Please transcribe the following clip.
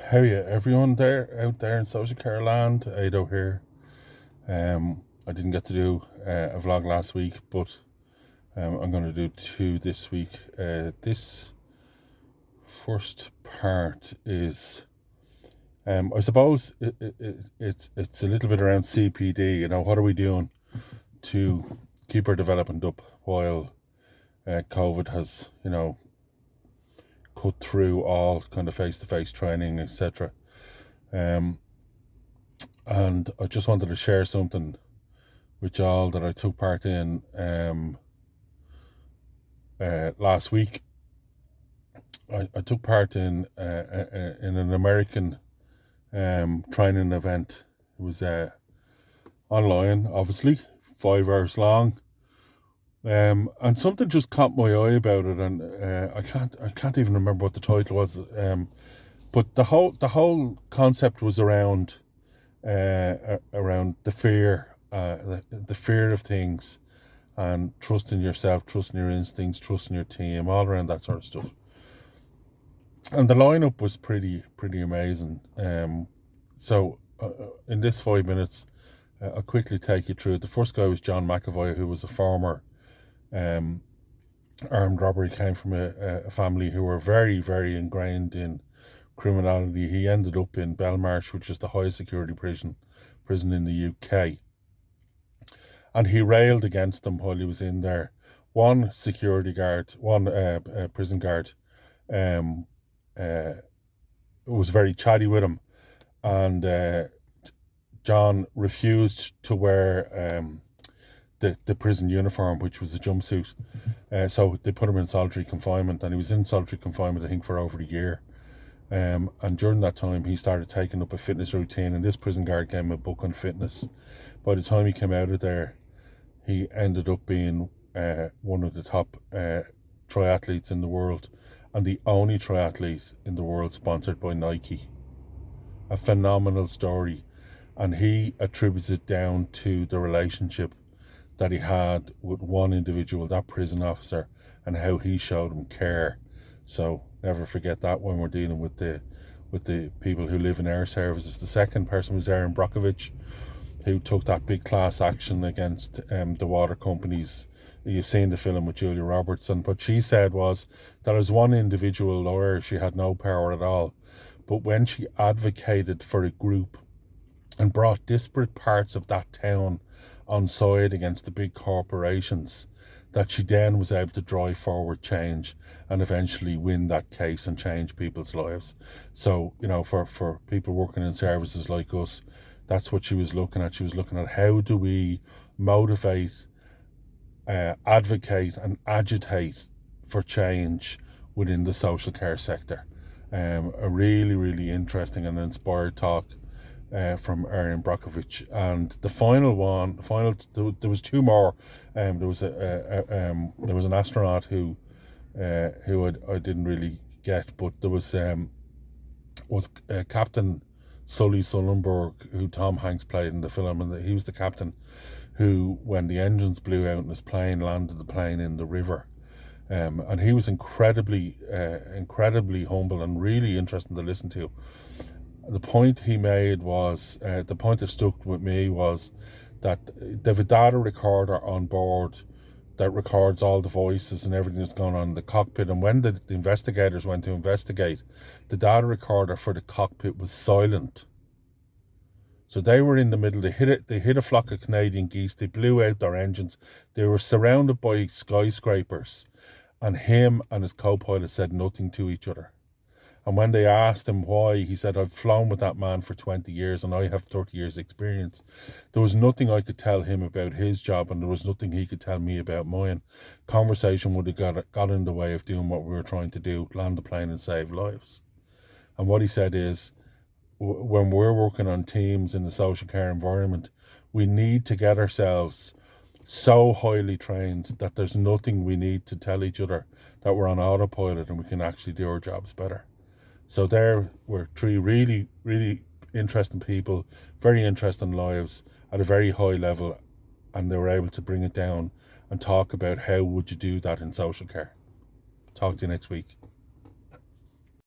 How you everyone there out there in social care land? Ado here. I didn't get to do a vlog last week, but I'm going to do two this week. This first part is, I suppose it's a little bit around CPD. You know, what are we doing to keep our development up while COVID has, cut through all kind of face-to-face training, etc. And I just wanted to share something with y'all that I took part in last week. I took part in an American training event. It was online, obviously, 5 hours long. And something just caught my eye about it, and I can't even remember what the title was. But the whole concept was around the fear, the fear of things, and trusting yourself, trusting your instincts, trusting your team, all around that sort of stuff. And the lineup was pretty amazing. So in this 5 minutes, I'll quickly take you through it. The first guy was John McAvoy, who was a former armed robber. He came from a family who were very ingrained in criminality. He ended up in Belmarsh, which is the highest security prison in the UK. And he railed against them while he was in there. One prison guard, was very chatty with him, and John refused to wear the prison uniform, which was a jumpsuit. So they put him in solitary confinement, and he was in solitary confinement, I think, for over a year. And during that time, he started taking up a fitness routine, and this prison guard gave him a book on fitness. By the time he came out of there, he ended up being one of the top triathletes in the world, and the only triathlete in the world sponsored by Nike. A phenomenal story, and he attributes it down to the relationship that he had with one individual, that prison officer, and how he showed him care. So never forget that when we're dealing with the people who live in our services. The second person was Erin Brockovich, who took that big class action against the water companies. You've seen the film with Julia Roberts, and what she said was that as one individual lawyer, she had no power at all. But when she advocated for a group and brought disparate parts of that town on side against the big corporations, that she then was able to drive forward change and eventually win that case and change people's lives. So, for people working in services like us, that's what she was looking at. She was looking at how do we motivate, advocate and agitate for change within the social care sector. A really interesting and inspired talk from Erin Brockovich. And the there was two more. There was an astronaut who I didn't really get, but there was Captain Sully Sullenberg, who Tom Hanks played in the film, and he was the captain who, when the engines blew out in his plane, landed the plane in the river. And he was incredibly humble and really interesting to listen to. The point he made was, the point that stuck with me was that they have a data recorder on board that records all the voices and everything that's going on in the cockpit. And when the investigators went to investigate, the data recorder for the cockpit was silent. So they were in the middle. They hit a flock of Canadian geese. They blew out their engines. They were surrounded by skyscrapers, and him and his co-pilot said nothing to each other. And when they asked him why, he said, I've flown with that man for 20 years and I have 30 years experience. There was nothing I could tell him about his job, and there was nothing he could tell me about mine. Conversation would have got in the way of doing what we were trying to do, land the plane and save lives. And what he said is, when we're working on teams in the social care environment, we need to get ourselves so highly trained that there's nothing we need to tell each other, that we're on autopilot and we can actually do our jobs better. So there were three really interesting people, very interesting lives at a very high level, and they were able to bring it down and talk about how would you do that in social care. Talk to you next week.